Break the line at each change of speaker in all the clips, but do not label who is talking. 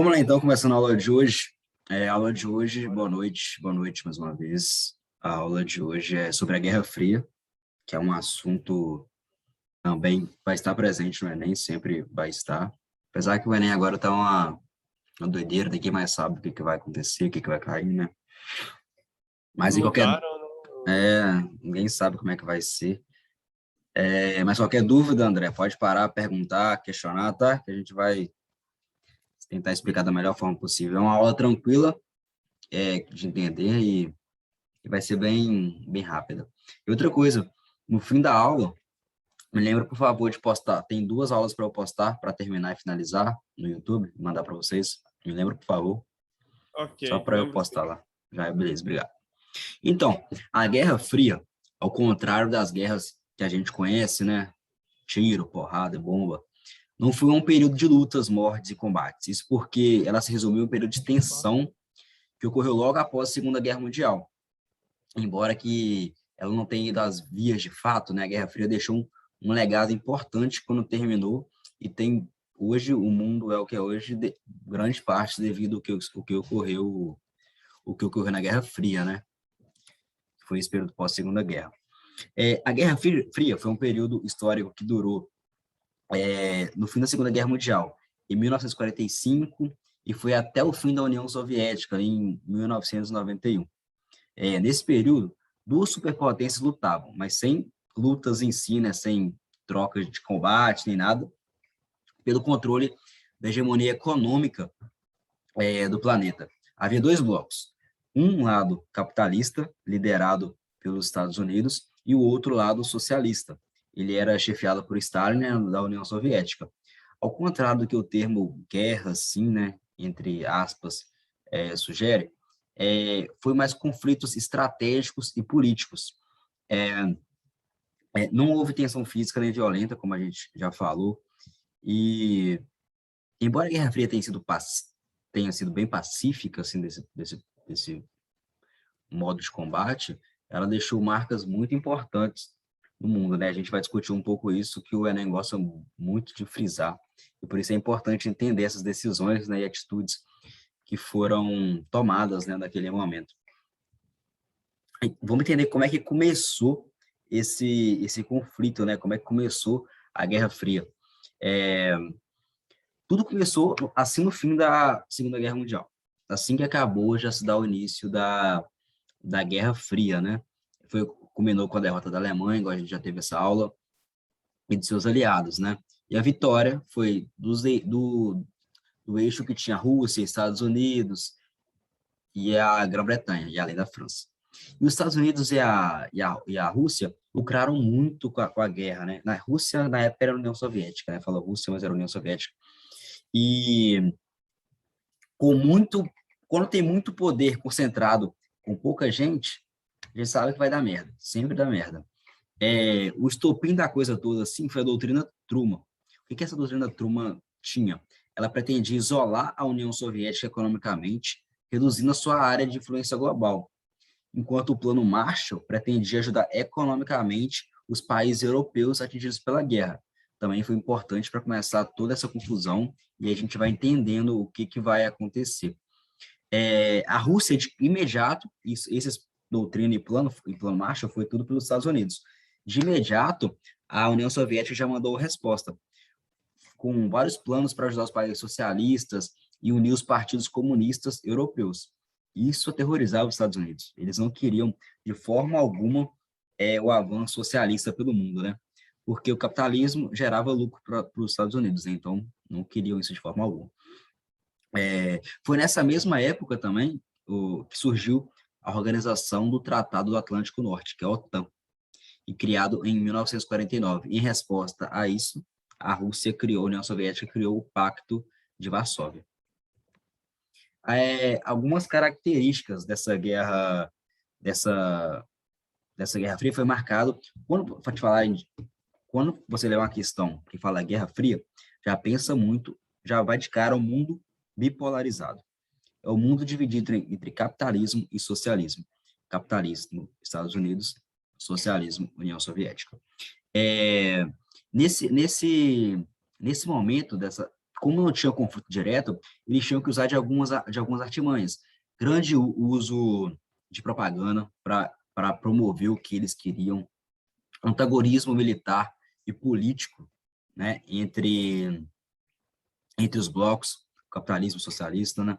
Vamos lá, então, começando a aula de hoje. Boa noite mais uma vez. A aula de hoje é sobre a Guerra Fria, que é um assunto também vai estar presente no Enem, sempre vai estar. Apesar que o Enem agora está uma doideira, ninguém mais sabe o que, que vai acontecer, o que, que vai cair, né? Mas em qualquer...
Mudaram,
ninguém sabe como é que vai ser. Mas qualquer dúvida, André, pode parar, perguntar, questionar, tá? Que a gente vai tentar explicar da melhor forma possível. É uma aula tranquila, de entender e vai ser bem rápida. E outra coisa, no fim da aula, me lembra, por favor, de postar. Tem 2 aulas para eu postar, para terminar e finalizar no YouTube, mandar para vocês. Me lembra, por favor, só
ok,
para eu
lembro sim.
postar lá. Já é, beleza, obrigado. Então, a Guerra Fria, ao contrário das guerras que a gente conhece, né? Tiro, porrada, bomba, não foi um período de lutas, mortes e combates. Isso porque ela se resumiu em um período de tensão que ocorreu logo após a Segunda Guerra Mundial. Embora que ela não tenha ido às vias de fato, né? A Guerra Fria deixou um legado importante quando terminou e tem hoje o mundo é o que é hoje, grande parte devido ao que ocorreu na Guerra Fria, né? Foi esse período pós-Segunda Guerra. A Guerra Fria foi um período histórico que durou no fim da Segunda Guerra Mundial, em 1945, e foi até o fim da União Soviética, em 1991. Nesse período, 2 superpotências lutavam, mas sem lutas em si, né, sem trocas de combate nem nada, pelo controle da hegemonia econômica do planeta. Havia 2 blocos. Um lado capitalista, liderado pelos Estados Unidos, e o outro lado socialista. Ele era chefiado por Stalin, né, da União Soviética. Ao contrário do que o termo guerra, assim, né, entre aspas, sugere, foi mais conflitos estratégicos e políticos. Não houve tensão física nem violenta, como a gente já falou, e embora a Guerra Fria tenha sido bem pacífica, assim, desse modo de combate, ela deixou marcas muito importantes no mundo, né? A gente vai discutir um pouco isso, que o Enem gosta muito de frisar, e por isso é importante entender essas decisões, né, e atitudes que foram tomadas, né, naquele momento. Vamos entender como é que começou esse conflito, né? Como é que começou a Guerra Fria. Tudo começou assim no fim da Segunda Guerra Mundial. Assim que acabou, já se dá o início da Guerra Fria, né? Culminou com a derrota da Alemanha, igual a gente já teve essa aula, e de seus aliados, né? E a vitória foi do eixo que tinha Rússia, Estados Unidos e a Grã-Bretanha, e além da França. E os Estados Unidos e a Rússia lucraram muito com a guerra, né? Na Rússia, na época, era a União Soviética, né? Fala Rússia, mas era a União Soviética. E quando tem muito poder concentrado com pouca gente, a gente sabe que vai dar merda, sempre dá merda. O estopim da coisa toda, assim, foi a doutrina Truman. O que essa doutrina Truman tinha? Ela pretendia isolar a União Soviética economicamente, reduzindo a sua área de influência global, enquanto o Plano Marshall pretendia ajudar economicamente os países europeus atingidos pela guerra. Também foi importante para começar toda essa confusão e a gente vai entendendo o que vai acontecer. A Rússia, de imediato, esses doutrina e plano Marshall foi tudo pelos Estados Unidos. De imediato, a União Soviética já mandou resposta, com vários planos para ajudar os países socialistas e unir os partidos comunistas europeus. Isso aterrorizava os Estados Unidos. Eles não queriam, de forma alguma, o avanço socialista pelo mundo, né? Porque o capitalismo gerava lucro para os Estados Unidos, né? Então não queriam isso de forma alguma. Foi nessa mesma época também que surgiu a Organização do Tratado do Atlântico Norte, que é a OTAN, e criado em 1949. Em resposta a isso, a União Soviética criou o Pacto de Varsóvia. Algumas características dessa Guerra Fria foi marcado, quando você lê uma questão que fala Guerra Fria, já pensa muito, já vai de cara ao mundo bipolarizado. É o mundo dividido entre capitalismo e socialismo. Capitalismo, Estados Unidos, socialismo, União Soviética. Nesse momento como não tinha conflito direto, eles tinham que usar de algumas artimanhas. Grande uso de propaganda para promover o que eles queriam, antagonismo militar e político, né, entre os blocos, capitalismo socialista, né?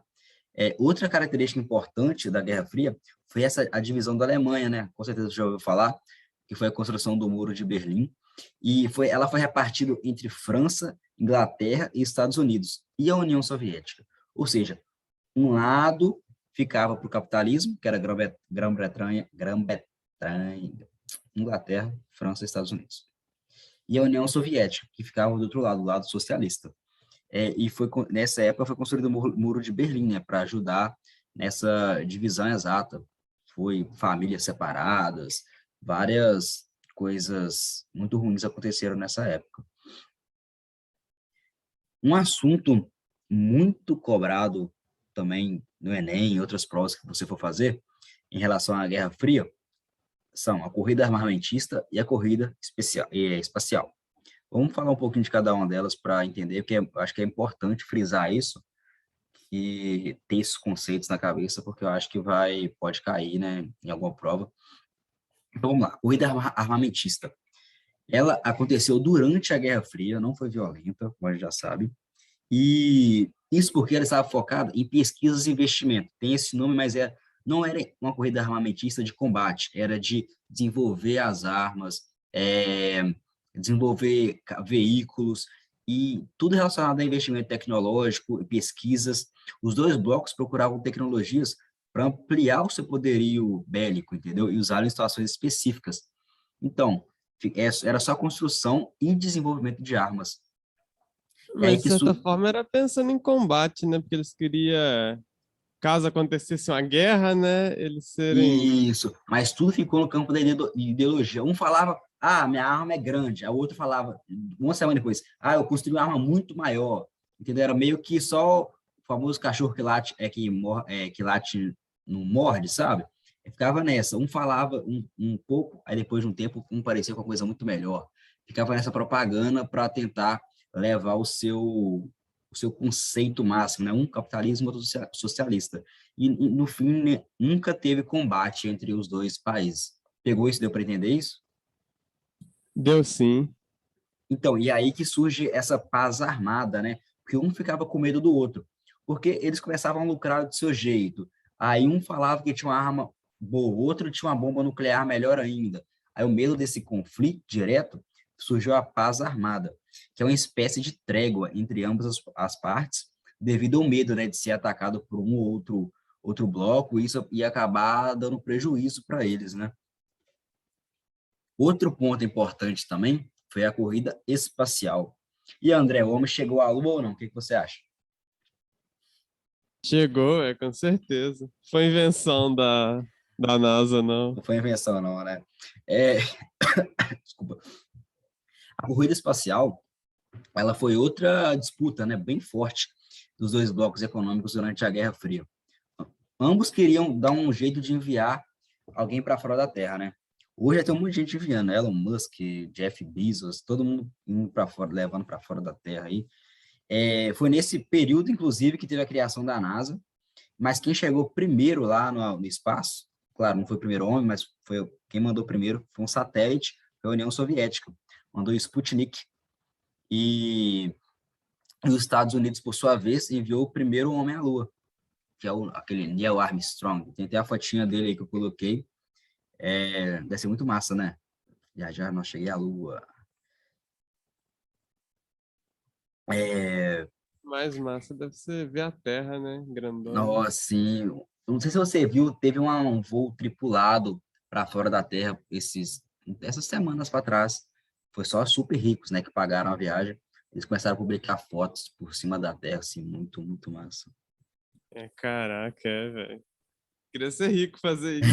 Outra característica importante da Guerra Fria foi a divisão da Alemanha, né? Com certeza você já ouviu falar, que foi a construção do Muro de Berlim, e ela foi repartida entre França, Inglaterra e Estados Unidos, e a União Soviética. Ou seja, um lado ficava para o capitalismo, que era Grã-Bretanha, Inglaterra, França e Estados Unidos. E a União Soviética, que ficava do outro lado, do lado socialista. Nessa época foi construído o Muro de Berlim, né, para ajudar nessa divisão exata. Foi famílias separadas, várias coisas muito ruins aconteceram nessa época. Um assunto muito cobrado também no Enem e outras provas que você for fazer em relação à Guerra Fria são a corrida armamentista e a corrida espacial. Vamos falar um pouquinho de cada uma delas para entender, porque acho que é importante frisar isso e ter esses conceitos na cabeça, porque eu acho que pode cair, né, em alguma prova. Então, vamos lá. Corrida armamentista. Ela aconteceu durante a Guerra Fria, não foi violenta, como a gente já sabe, e isso porque ela estava focada em pesquisas e investimento. Tem esse nome, mas não era uma corrida armamentista de combate, era de desenvolver as armas, desenvolver veículos e tudo relacionado a investimento tecnológico e pesquisas. Os dois blocos procuravam tecnologias para ampliar o seu poderio bélico, entendeu? E usar em situações específicas. Então, era só construção e desenvolvimento de armas. É aí
Mas, de
que
certa forma, era pensando em combate, né? Porque eles queriam, caso acontecesse uma guerra, né? Eles serem.
Isso, mas tudo ficou no campo da ideologia. Um falava, minha arma é grande. A outra falava, uma semana depois, eu construí uma arma muito maior. Entendeu? Era meio que só o famoso cachorro que late, que late não morde, sabe? Ficava nessa. Um falava um pouco, aí depois de um tempo, um parecia com uma coisa muito melhor. Ficava nessa propaganda para tentar levar o seu conceito máximo, né? Um capitalismo, outro socialista. E no fim, né, nunca teve combate entre os dois países. Pegou isso? Deu para entender isso?
Deu sim.
Então, e aí que surge essa paz armada, né? Porque um ficava com medo do outro, porque eles começavam a lucrar do seu jeito. Aí um falava que tinha uma arma boa, o outro tinha uma bomba nuclear melhor ainda. Aí o medo desse conflito direto surgiu a paz armada, que é uma espécie de trégua entre ambas as partes, devido ao medo, né, de ser atacado por um ou outro bloco, e isso ia acabar dando prejuízo para eles, né? Outro ponto importante também foi a corrida espacial. E André, o homem chegou à Lua ou não? O que você acha?
Chegou, com certeza. Foi invenção da NASA, não.
Não foi invenção, não, né? É, desculpa. A corrida espacial, ela foi outra disputa, né, bem forte dos dois blocos econômicos durante a Guerra Fria. Ambos queriam dar um jeito de enviar alguém para fora da Terra, né? Hoje já tem um monte de gente enviando, Elon Musk, Jeff Bezos, todo mundo indo para fora, levando para fora da Terra aí. Foi nesse período, inclusive, que teve a criação da NASA, mas quem chegou primeiro lá no espaço, claro, não foi o primeiro homem, mas foi quem mandou primeiro, foi um satélite, foi a União Soviética, mandou o Sputnik, e os Estados Unidos, por sua vez, enviou o primeiro homem à Lua, que é aquele Neil Armstrong. Tem até a fotinha dele aí que eu coloquei. Deve ser muito massa, né? Já não cheguei à Lua. É,
Mais massa deve ser ver a Terra, né? Grandona.
Nossa, sim. Eu não sei se você viu, teve um voo tripulado para fora da Terra essas semanas para trás. Foi só super ricos, né, que pagaram a viagem. Eles começaram a publicar fotos por cima da Terra, assim, muito, muito massa.
Caraca, velho. Queria ser rico fazer isso.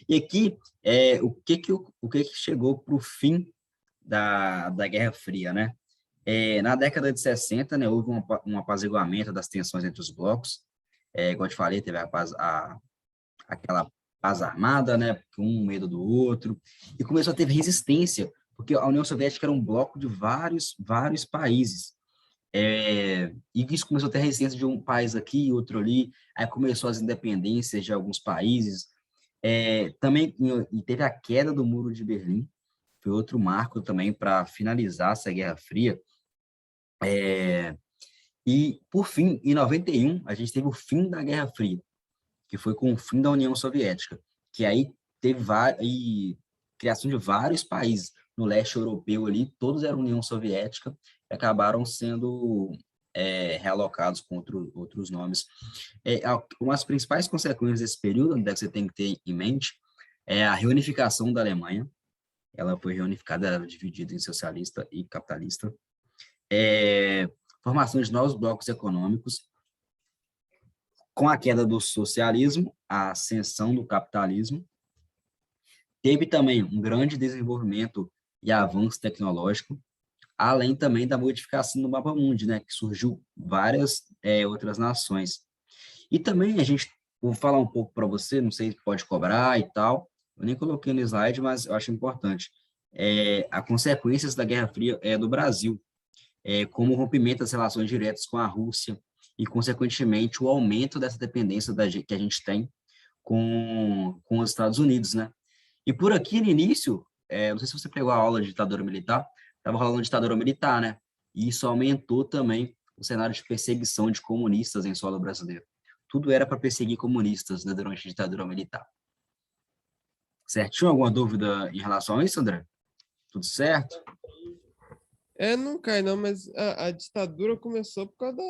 E aqui, o que que chegou para o fim da Guerra Fria, né? Na década de 60, né, houve um apaziguamento das tensões entre os blocos. Igual eu te falei, teve aquela paz armada, né, um medo do outro, e começou a ter resistência, porque a União Soviética era um bloco de vários países. E isso começou a ter resistência de um país aqui, outro ali, aí começou as independências de alguns países, também e teve a queda do Muro de Berlim, foi outro marco também para finalizar essa Guerra Fria. E, por fim, em 91, a gente teve o fim da Guerra Fria, que foi com o fim da União Soviética, que aí teve criação de vários países no leste europeu ali, todos eram União Soviética, e acabaram sendo realocados com outros nomes. Uma das principais consequências desse período, que você tem que ter em mente, é a reunificação da Alemanha. Ela foi reunificada, ela era dividida em socialista e capitalista. Formação de novos blocos econômicos, com a queda do socialismo, a ascensão do capitalismo. Teve também um grande desenvolvimento e avanço tecnológico, além também da modificação do mapa mundi, né, que surgiu várias outras nações. E também vou falar um pouco para você, não sei se pode cobrar e tal, eu nem coloquei no slide, mas eu acho importante. As consequências da Guerra Fria do Brasil, como o rompimento das relações diretas com a Rússia e, consequentemente, o aumento dessa dependência que a gente tem com os Estados Unidos, né? E por aqui, no início, não sei se você pegou a aula de ditadura militar, estava rolando ditadura militar, né? E isso aumentou também o cenário de perseguição de comunistas em solo brasileiro. Tudo era para perseguir comunistas, né, durante a ditadura militar. Certinho? Alguma dúvida em relação a isso, André? Tudo certo?
Não cai não, mas a ditadura começou por causa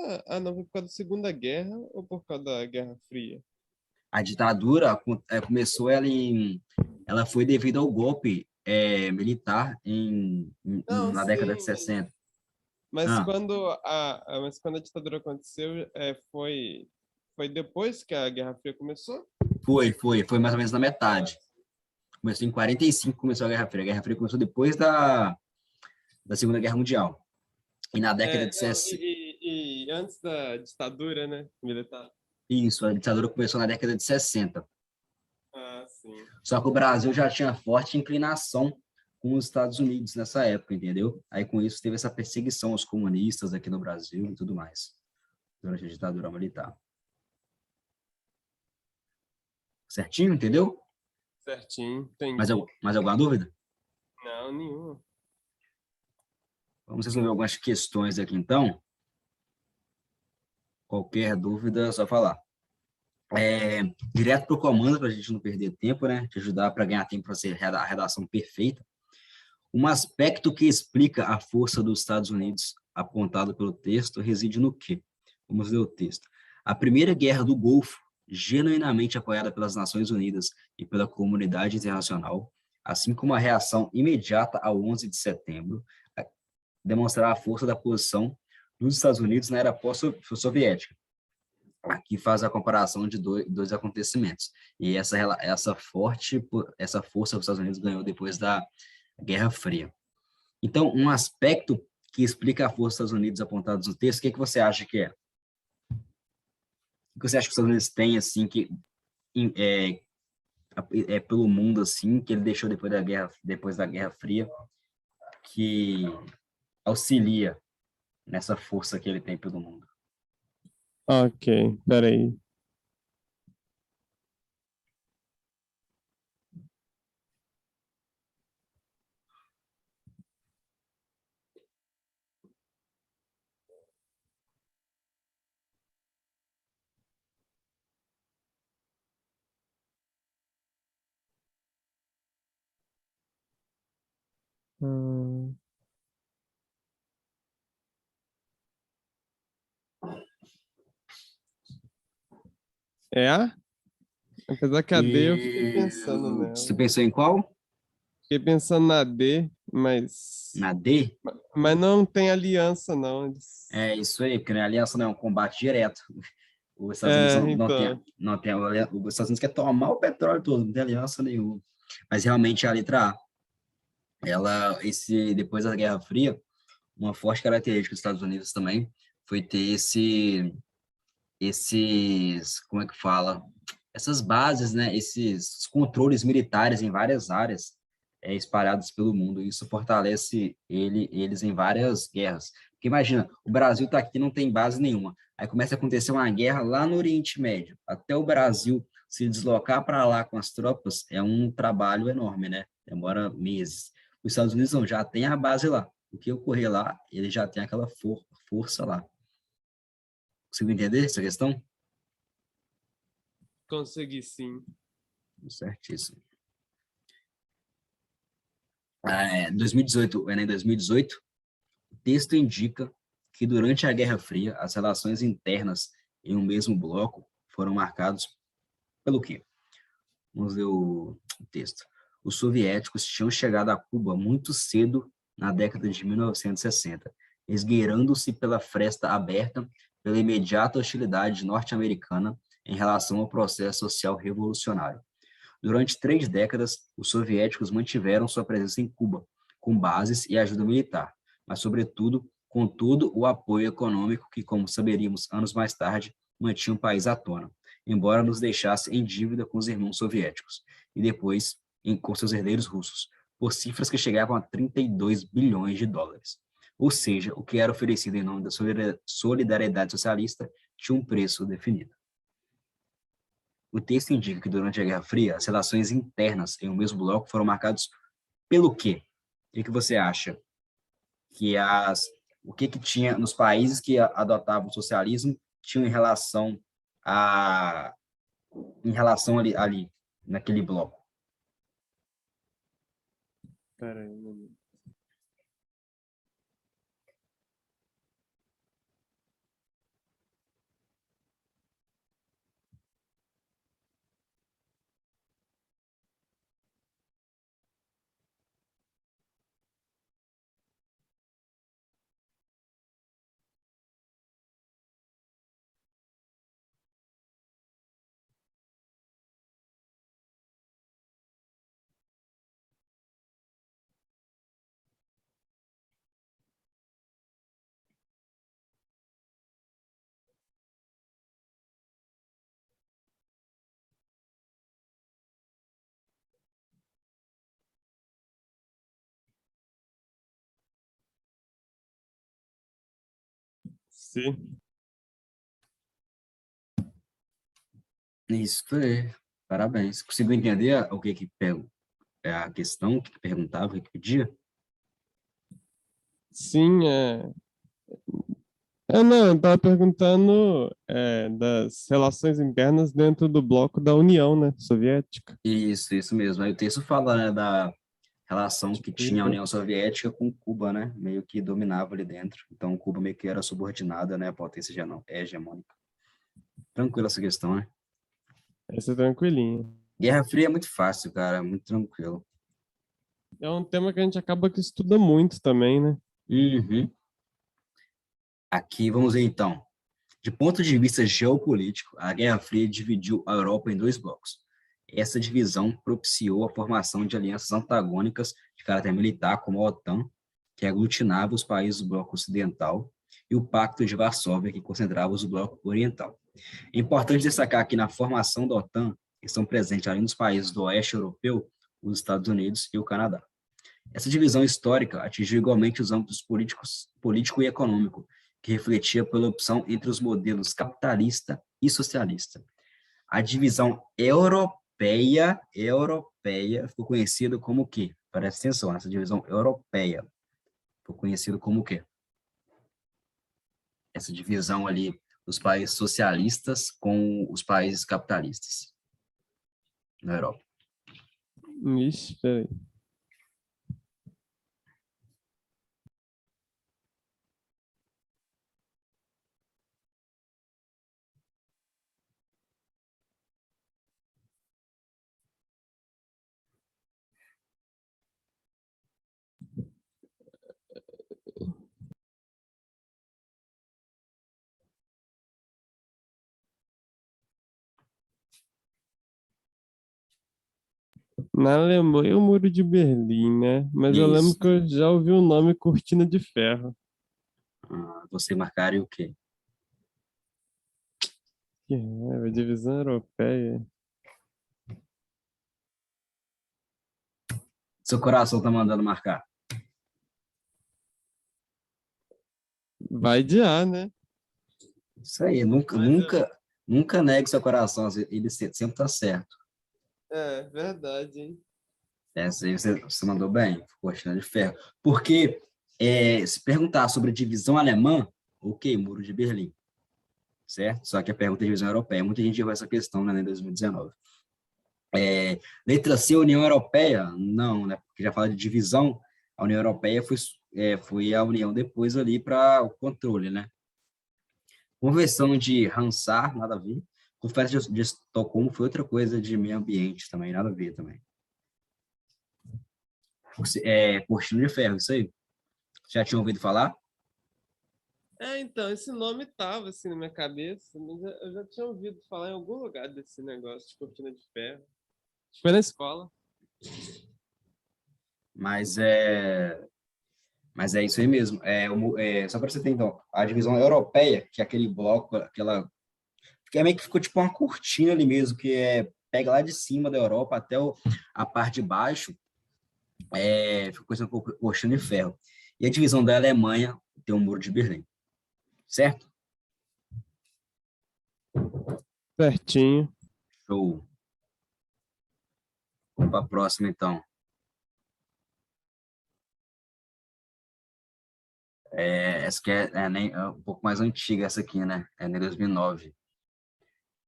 não, por causa da Segunda Guerra ou por causa da Guerra Fria?
A ditadura começou, ela foi devido ao golpe militar
Não,
na década de
sim,
60.
mas
Ah,
quando a ditadura aconteceu, foi depois que a Guerra Fria começou?
foi mais ou menos na metade. Começou em 45, começou a Guerra Fria. A Guerra Fria começou depois da Segunda Guerra Mundial. E na década de
Não,
60,
e antes da ditadura, né, militar?
isso, a ditadura começou na década de 60.
Ah, sim.
Só que o Brasil já tinha forte inclinação com os Estados Unidos nessa época, entendeu? Aí, com isso, teve essa perseguição aos comunistas aqui no Brasil e tudo mais, durante a ditadura militar. Certinho, entendeu?
Certinho, entendi.
Mais alguma dúvida?
Não, nenhuma.
Vamos resolver algumas questões aqui, então. Qualquer dúvida, é só falar. Direto para o comando, para a gente não perder tempo, né? Te ajudar para ganhar tempo para ser a redação perfeita. Um aspecto que explica a força dos Estados Unidos, apontado pelo texto, reside no quê? Vamos ler o texto. A Primeira Guerra do Golfo, genuinamente apoiada pelas Nações Unidas e pela comunidade internacional, assim como a reação imediata ao 11 de setembro, demonstrar a força da posição dos Estados Unidos na era pós-soviética. Aqui faz a comparação de dois acontecimentos. E essa força que os Estados Unidos ganhou depois da Guerra Fria. Então, um aspecto que explica a força dos Estados Unidos apontados no texto, o que você acha que é? O que você acha que os Estados Unidos têm, assim, que pelo mundo, assim, que ele deixou depois da Guerra Fria, que auxilia nessa força que ele tem pelo mundo?
Ok, peraí. Hum. É a? Apesar que a D eu fiquei
E
pensando
você
nela.
pensou em qual?
Fiquei pensando na D, mas.
Na D?
Mas não tem aliança, não.
É isso aí, porque a aliança não é um combate direto. Os Estados Unidos
Então.
não tem os Estados Unidos quer tomar o petróleo todo, não tem aliança nenhuma. Mas realmente a letra A, depois da Guerra Fria, uma forte característica dos Estados Unidos também foi ter como é que fala? Essas bases, né? Esses controles militares em várias áreas espalhados pelo mundo. Isso fortalece eles em várias guerras, Porque imagina, o Brasil está aqui, não tem base nenhuma. Aí começa a acontecer uma guerra lá no Oriente Médio. Até o Brasil se deslocar para lá com as tropas é um trabalho enorme, né? Demora meses. Os Estados Unidos não, já tem a base lá. O que ocorrer lá, ele já tem aquela força lá. Conseguiu entender essa questão?
Consegui sim.
Certíssimo. 2018, em 2018, o texto indica que durante a Guerra Fria, as relações internas em um mesmo bloco foram marcados pelo quê? Vamos ver o texto. Os soviéticos tinham chegado a Cuba muito cedo na década de 1960, esgueirando-se pela fresta aberta pela imediata hostilidade norte-americana em relação ao processo social revolucionário. Durante 3 décadas, os soviéticos mantiveram sua presença em Cuba, com bases e ajuda militar, mas, sobretudo, com todo o apoio econômico que, como saberíamos anos mais tarde, mantinha o país à tona, embora nos deixasse em dívida com os irmãos soviéticos, e depois com seus herdeiros russos, por cifras que chegavam a 32 bilhões de dólares. Ou seja, o que era oferecido em nome da solidariedade socialista tinha um preço definido. O texto indica que durante a Guerra Fria, as relações internas em um mesmo bloco foram marcadas pelo quê? O que você acha? O que tinha nos países que adotavam o socialismo tinham em relação ali naquele bloco?
Espera aí, um momento. Sim.
Isso foi. Parabéns. Conseguiu entender o que é a questão, o que perguntava, o que pedia?
Sim, não, eu tava perguntando das relações internas dentro do bloco da União, né, Soviética,
Isso mesmo. Aí o texto fala, né, da relação
de
que tinha a
Cuba.
União Soviética com Cuba, né? Meio que dominava ali dentro. Então, Cuba meio que era subordinada, né, à potência hegemônica. Tranquila essa questão, né?
Essa é tranquilinha.
Guerra Fria é muito fácil, cara, muito tranquilo.
É um tema que a gente acaba que estuda muito também, né?
Uhum. Aqui, vamos ver então. De ponto de vista geopolítico, a Guerra Fria dividiu a Europa em 2 blocos. Essa divisão propiciou a formação de alianças antagônicas de caráter militar, como a OTAN, que aglutinava os países do bloco ocidental, e o Pacto de Varsóvia, que concentrava os do bloco oriental. É importante destacar que na formação da OTAN estão presentes, além dos países do oeste europeu, os Estados Unidos e o Canadá. Essa divisão histórica atingiu igualmente os âmbitos político e econômico, que refletia pela opção entre os modelos capitalista e socialista. A divisão europeia ficou conhecida como o quê? Presta atenção, essa divisão europeia ficou conhecida como o quê? Essa divisão ali dos países socialistas com os países capitalistas na Europa.
Ixi, peraí. Na Alemanha, o Muro de Berlim, né? Mas eu lembro
Isso.
que eu já ouvi o nome Cortina de Ferro.
Você marcaria o quê?
Que raiva, divisão europeia.
Seu coração tá mandando marcar.
Vai de A, né?
Isso aí, nunca,
Mas eu...
nunca, nunca negue seu coração, ele sempre está certo.
É, verdade, hein?
Essa aí você mandou bem, cortina de ferro. Porque se perguntar sobre divisão alemã, ok, Muro de Berlim, certo? Só que a pergunta é divisão europeia. Muita gente errou essa questão, né, em 2019. Letra C, União Europeia? Não, né? Porque já fala de divisão, a União Europeia foi a união depois ali para o controle, né? Convenção de Hansar, nada a ver. Conferência de Estocolmo foi outra coisa de meio ambiente também, nada a ver também. Cortina de ferro, isso aí. Já tinha ouvido falar?
É, então, esse nome tava assim na minha cabeça, mas eu já tinha ouvido falar em algum lugar desse negócio de cortina de ferro. Foi na escola.
Mas é isso aí mesmo. Só para você ter, então, a divisão europeia, que é aquele bloco, que é meio que ficou tipo uma cortina ali mesmo, pega lá de cima da Europa até a parte de baixo, ficou coisa com cortina de ferro. E a divisão da Alemanha tem o Muro de Berlim, certo?
Certinho.
Show. Vamos para a próxima, então. Essa que é um pouco mais antiga, essa aqui, né? É de 2009.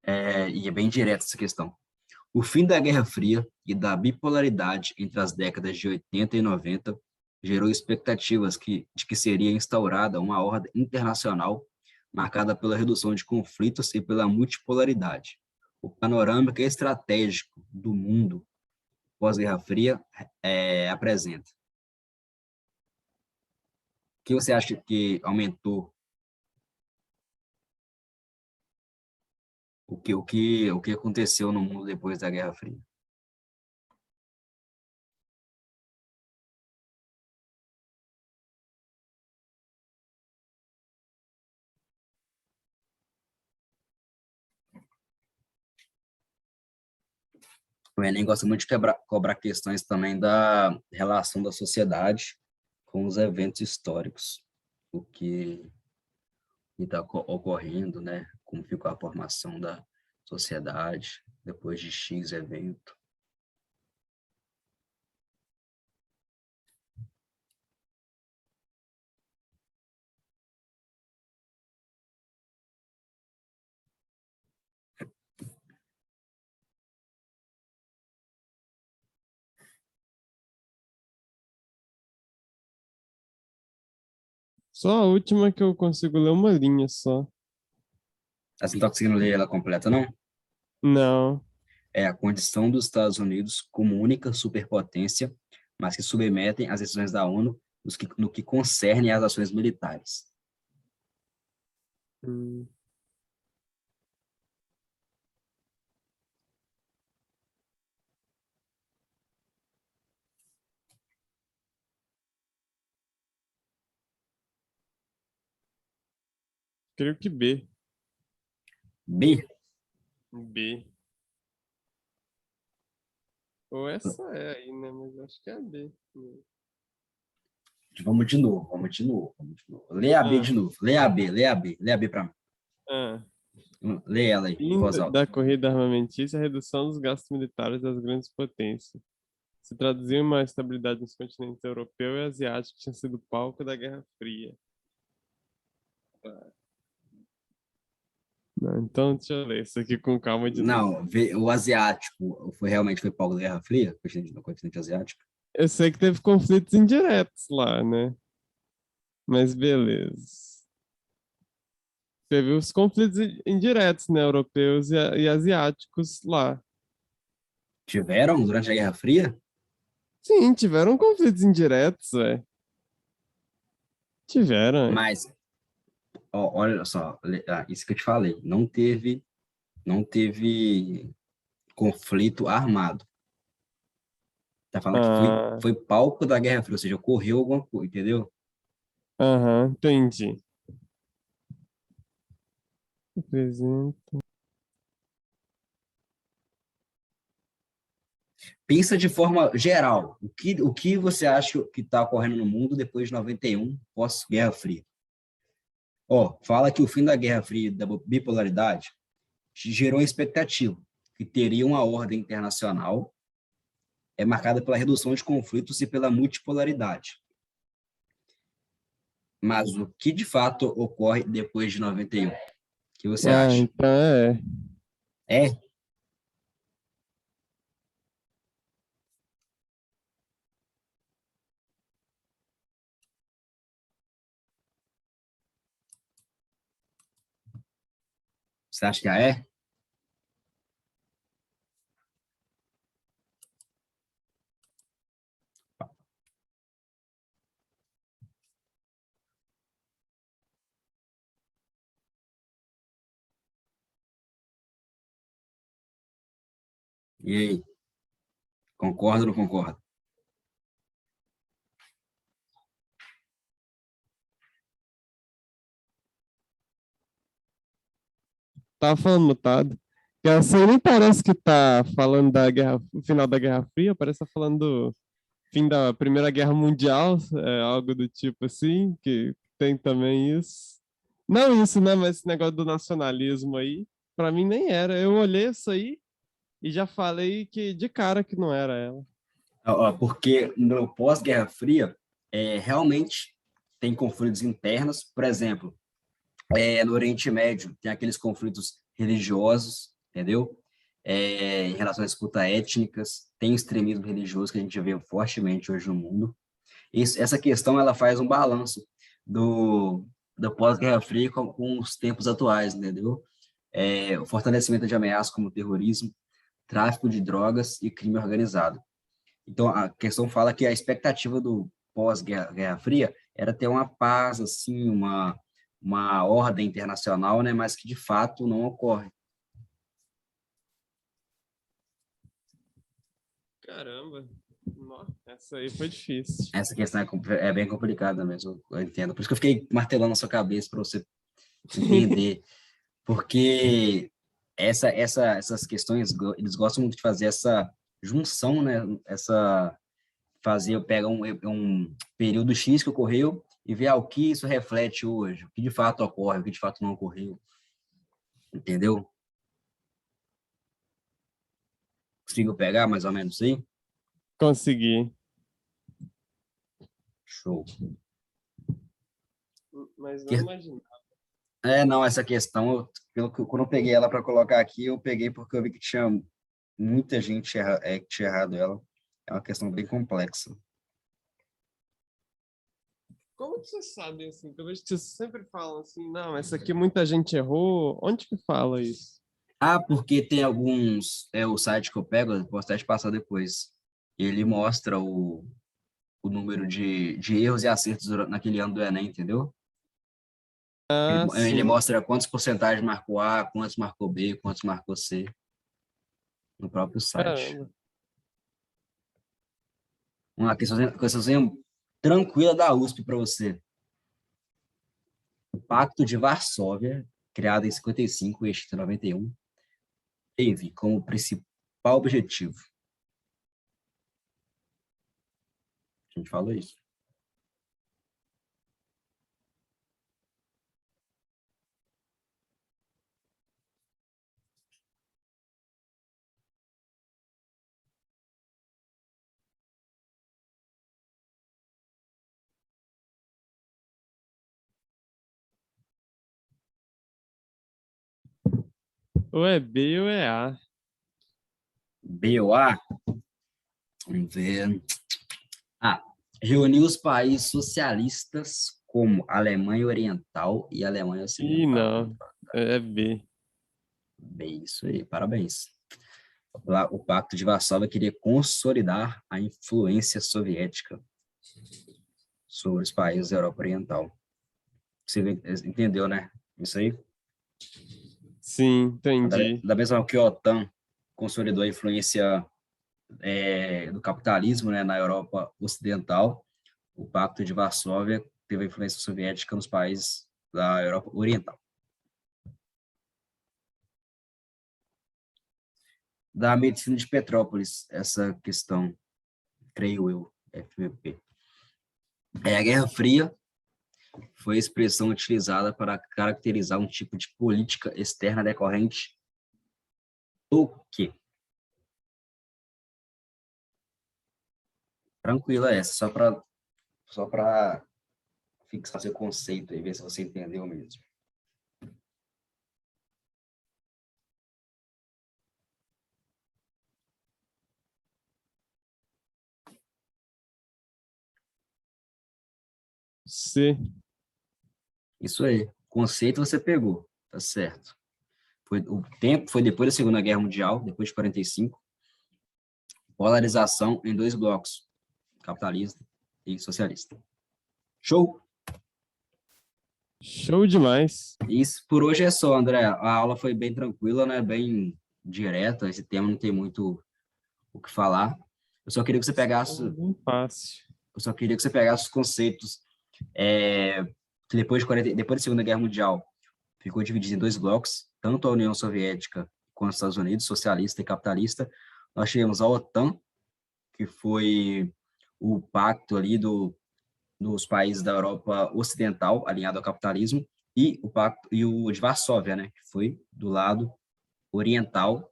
E é bem direta essa questão. O fim da Guerra Fria e da bipolaridade entre as décadas de 80 e 90 gerou expectativas de que seria instaurada uma ordem internacional marcada pela redução de conflitos e pela multipolaridade. O panorama estratégico do mundo pós-Guerra Fria apresenta. O que você acha que aumentou? O que aconteceu no mundo depois da Guerra Fria? O Enem gosta muito de cobrar questões também da relação da sociedade com os eventos históricos, o que está ocorrendo, né? Como ficou a formação da sociedade depois de X evento.
Só a última que eu consigo ler uma linha só.
Assim, não está conseguindo ler ela completa, não?
Não.
É a condição dos Estados Unidos como única superpotência, mas que submetem às decisões da ONU no que concerne às ações militares.
Hum. Creio que B.
B,
B. Ou essa é aí, né? Mas acho que é a B.
vamos de novo, vamos de novo, vamos de novo. Lê a B
Ah,
de novo, lê a B para mim.
ah.
Lê ela aí, em
Fim
voz alta.
da corrida armamentista e a redução dos gastos militares das grandes potências. Se traduziu em uma estabilidade nos continentes europeu e asiático, que tinha sido palco da Guerra Fria. Tá. Não, então, deixa eu ler isso aqui com calma de novo.
Não, o asiático realmente foi Paulo da Guerra Fria, no continente asiático.
Eu sei que teve conflitos indiretos lá, né? Mas beleza. Teve os conflitos indiretos, né? Europeus e asiáticos lá.
Tiveram durante a Guerra Fria,
Sim, tiveram conflitos indiretos, é. Tiveram, é.
mas olha só, isso que eu te falei, não teve conflito armado. Tá falando que foi,
Ah,
foi palco da Guerra Fria, ou seja, ocorreu alguma coisa, entendeu?
aham, entendi. Apresenta.
Pensa de forma geral, o que você acha que está ocorrendo no mundo depois de 91, pós-Guerra Fria? Ó, fala que o fim da Guerra Fria e da bipolaridade gerou a expectativa que teria uma ordem internacional marcada pela redução de conflitos e pela multipolaridade. Mas o que de fato ocorre depois de 91? O que você
Ah,
acha?
então é.
É? Você acha que é? E aí? Concorda ou não concorda?
Tava falando mutado. Que assim nem parece que tá falando da guerra, o final da Guerra Fria, parece que tá falando do fim da Primeira Guerra Mundial, algo do tipo assim, que tem também isso. Não isso, né? Mas esse negócio do nacionalismo aí, pra mim nem era. Eu olhei isso aí e já falei que de cara que não era ela.
Ó, porque no pós-Guerra Fria, realmente tem conflitos internos, por exemplo, no Oriente Médio tem aqueles conflitos religiosos, entendeu? Em relação à disputa étnicas, tem extremismo religioso que a gente vê fortemente hoje no mundo. Essa questão ela faz um balanço do, do pós-Guerra Fria com os tempos atuais, entendeu? O fortalecimento de ameaças como terrorismo, tráfico de drogas e crime organizado. Então, a questão fala que a expectativa do pós-Guerra Fria era ter uma paz, assim, uma ordem internacional, né, mas que de fato não ocorre.
Caramba, nossa, essa aí foi difícil.
Essa questão é bem complicada mesmo, eu entendo. Por isso que eu fiquei martelando na sua cabeça para você entender, porque essas questões, eles gostam muito de fazer essa junção, né, pega um período X que ocorreu e ver o que isso reflete hoje, o que de fato ocorre, o que de fato não ocorreu, entendeu? Conseguiu pegar mais ou menos aí?
Consegui.
Show.
Mas não
Que-
imagino.
não, essa questão, quando eu peguei ela para colocar aqui, eu peguei porque eu vi que tinha muita gente que tinha errado ela. É uma questão bem complexa.
Como que você sabe, assim? Que eu vejo que vocês sempre falam assim, não, essa aqui muita gente errou. Onde que fala isso?
Ah, porque tem alguns, o site que eu pego, eu posso até te passar depois, ele mostra o número de erros e acertos naquele ano do Enem, entendeu? Ele,
Ah,
ele
sim.
mostra quantos porcentagens marcou A, quantos marcou B, quantos marcou C, no próprio site.
Caramba.
Uma questãozinha tranquila da USP para você. O Pacto de Varsóvia, criado em 55 e extinto em 91, teve como principal objetivo, a gente falou isso,
Ou é B ou é A.
BOA, vamos ver. Ah, reuniu os países socialistas como Alemanha Oriental e Alemanha
Ih,
Ocidental.
não. É B.
Bem, isso aí, parabéns. O Pacto de Varsóvia queria consolidar a influência soviética sobre os países da Europa Oriental. Você entendeu, né? Isso aí?
Sim,
Da,
entendi.
da mesma forma que a OTAN consolidou a influência do capitalismo, né, na Europa Ocidental, o Pacto de Varsóvia teve a influência soviética nos países da Europa Oriental. Da medicina de Petrópolis, essa questão, creio eu, FVP. A Guerra Fria foi a expressão utilizada para caracterizar um tipo de política externa decorrente do quê? Tranquila essa, só para fixar seu conceito e ver se você entendeu mesmo.
C.
Isso aí. Conceito você pegou, tá certo. O tempo foi depois da Segunda Guerra Mundial, depois de 45. Polarização em dois blocos, capitalista e socialista. Show?
Show demais.
Isso por hoje é só, André. A aula foi bem tranquila, né? Bem direta. Esse tema não tem muito o que falar. Eu só queria que você pegasse,
Bem fácil.
eu só queria que você pegasse os conceitos que depois da Segunda Guerra Mundial ficou dividido em dois blocos, tanto a União Soviética quanto os Estados Unidos, socialista e capitalista. Nós tivemos a OTAN, que foi o pacto ali dos países da Europa Ocidental, alinhado ao capitalismo, e o de Varsóvia, né, que foi do lado oriental,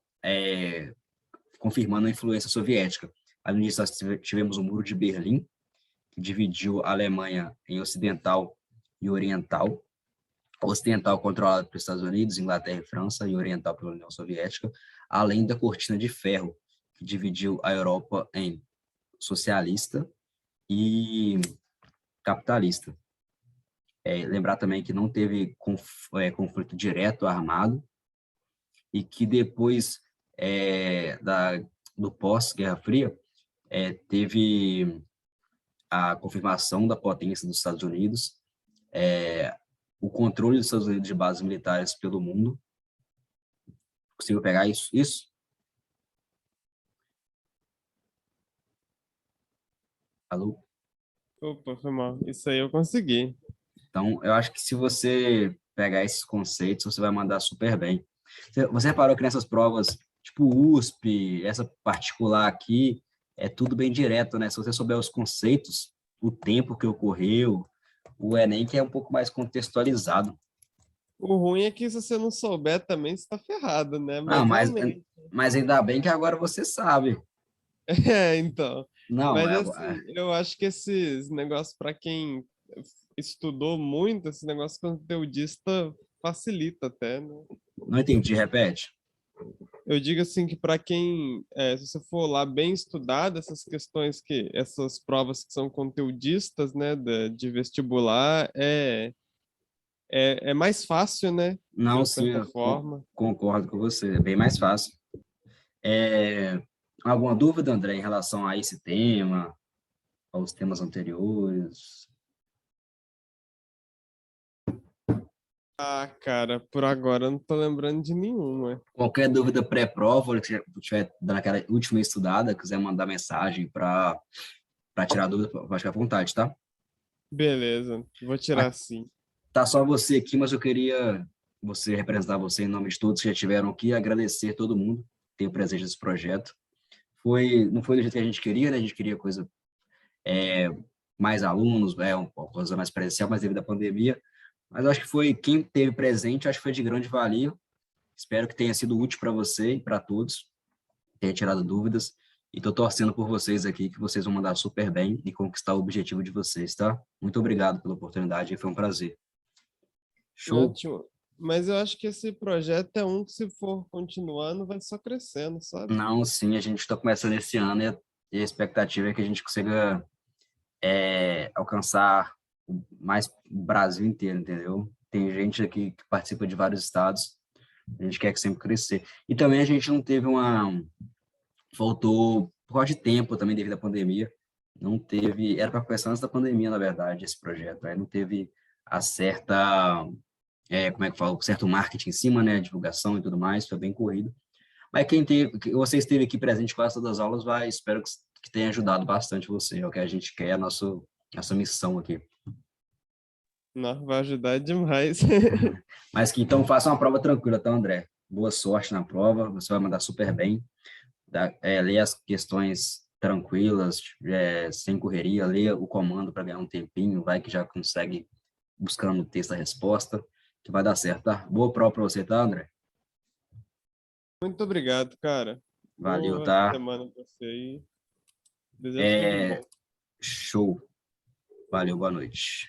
confirmando a influência soviética. Ali nisso nós tivemos o Muro de Berlim, que dividiu a Alemanha em ocidental e oriental. Ocidental controlado pelos Estados Unidos, Inglaterra e França, e oriental pela União Soviética, além da Cortina de Ferro, que dividiu a Europa em socialista e capitalista. Lembrar também que não teve conflito direto armado e que depois do pós-Guerra Fria teve a confirmação da potência dos Estados Unidos, o controle dos Estados Unidos de bases militares pelo mundo. Conseguiu pegar isso? Isso? Alô?
Opa, foi mal. Isso aí eu consegui.
Então, eu acho que se você pegar esses conceitos, você vai mandar super bem. Você reparou que nessas provas, tipo USP, essa particular aqui, é tudo bem direto, né? Se você souber os conceitos, o tempo que ocorreu, o Enem que é um pouco mais contextualizado.
O ruim é que se você não souber também, você está ferrado, né?
Não,
Mas realmente.
mas ainda bem que agora você sabe.
Então.
Não,
Mas assim, eu acho que esses negócios, para quem estudou muito, esse negócio conteudista facilita até, né?
não entendi, repete.
Eu digo assim que para quem, se você for lá bem estudado, essas questões essas provas que são conteudistas, né, de vestibular, é mais fácil, né, de
Não,
uma
sim,
certa
eu
forma.
concordo com você, é bem mais fácil. Alguma dúvida, André, em relação a esse tema, aos temas anteriores?
Ah, cara, por agora eu não tô lembrando de nenhuma.
Qualquer dúvida pré-prova, ou que você estiver dando aquela última estudada, quiser mandar mensagem para tirar dúvida, pode ficar à vontade, tá?
Beleza, vou tirar sim.
Tá só você aqui, mas eu queria representar você em nome de todos que já estiveram aqui, agradecer todo mundo que tem o presente desse projeto. Não foi do jeito que a gente queria, né? A gente queria mais alunos, uma coisa mais presencial, mas devido à pandemia. Mas acho que quem teve presente, acho que foi de grande valia. Espero que tenha sido útil para você e para todos, tenha tirado dúvidas. E estou torcendo por vocês aqui, que vocês vão mandar super bem e conquistar o objetivo de vocês, tá? Muito obrigado pela oportunidade, foi um prazer. Show?
Ótimo. Mas eu acho que esse projeto é um que, se for continuando, vai só crescendo, sabe?
Não, sim, a gente está começando esse ano e a expectativa é que a gente consiga alcançar mais o Brasil inteiro, entendeu? Tem gente aqui que participa de vários estados, a gente quer que sempre crescer. E também a gente não teve faltou por causa de tempo também devido à pandemia, não teve, era para começar antes da pandemia, na verdade, esse projeto, aí não teve a certa, como é que fala, certo marketing em cima, né, divulgação e tudo mais, foi bem corrido. Mas você esteve aqui presente com todas as aulas, espero que tenha ajudado bastante você, é o que a gente quer, a nossa missão aqui.
Não, vai ajudar demais.
Mas que então faça uma prova tranquila, tá, André? Boa sorte na prova, você vai mandar super bem. Leia as questões tranquilas, sem correria, leia o comando para ganhar um tempinho, vai que já consegue buscando o texto da resposta, que vai dar certo, tá? Boa prova para você, tá, André?
Muito obrigado, cara.
Valeu,
Boa
tá?
semana pra você aí. Desejo tudo de
É,
bom.
show. Valeu, boa noite.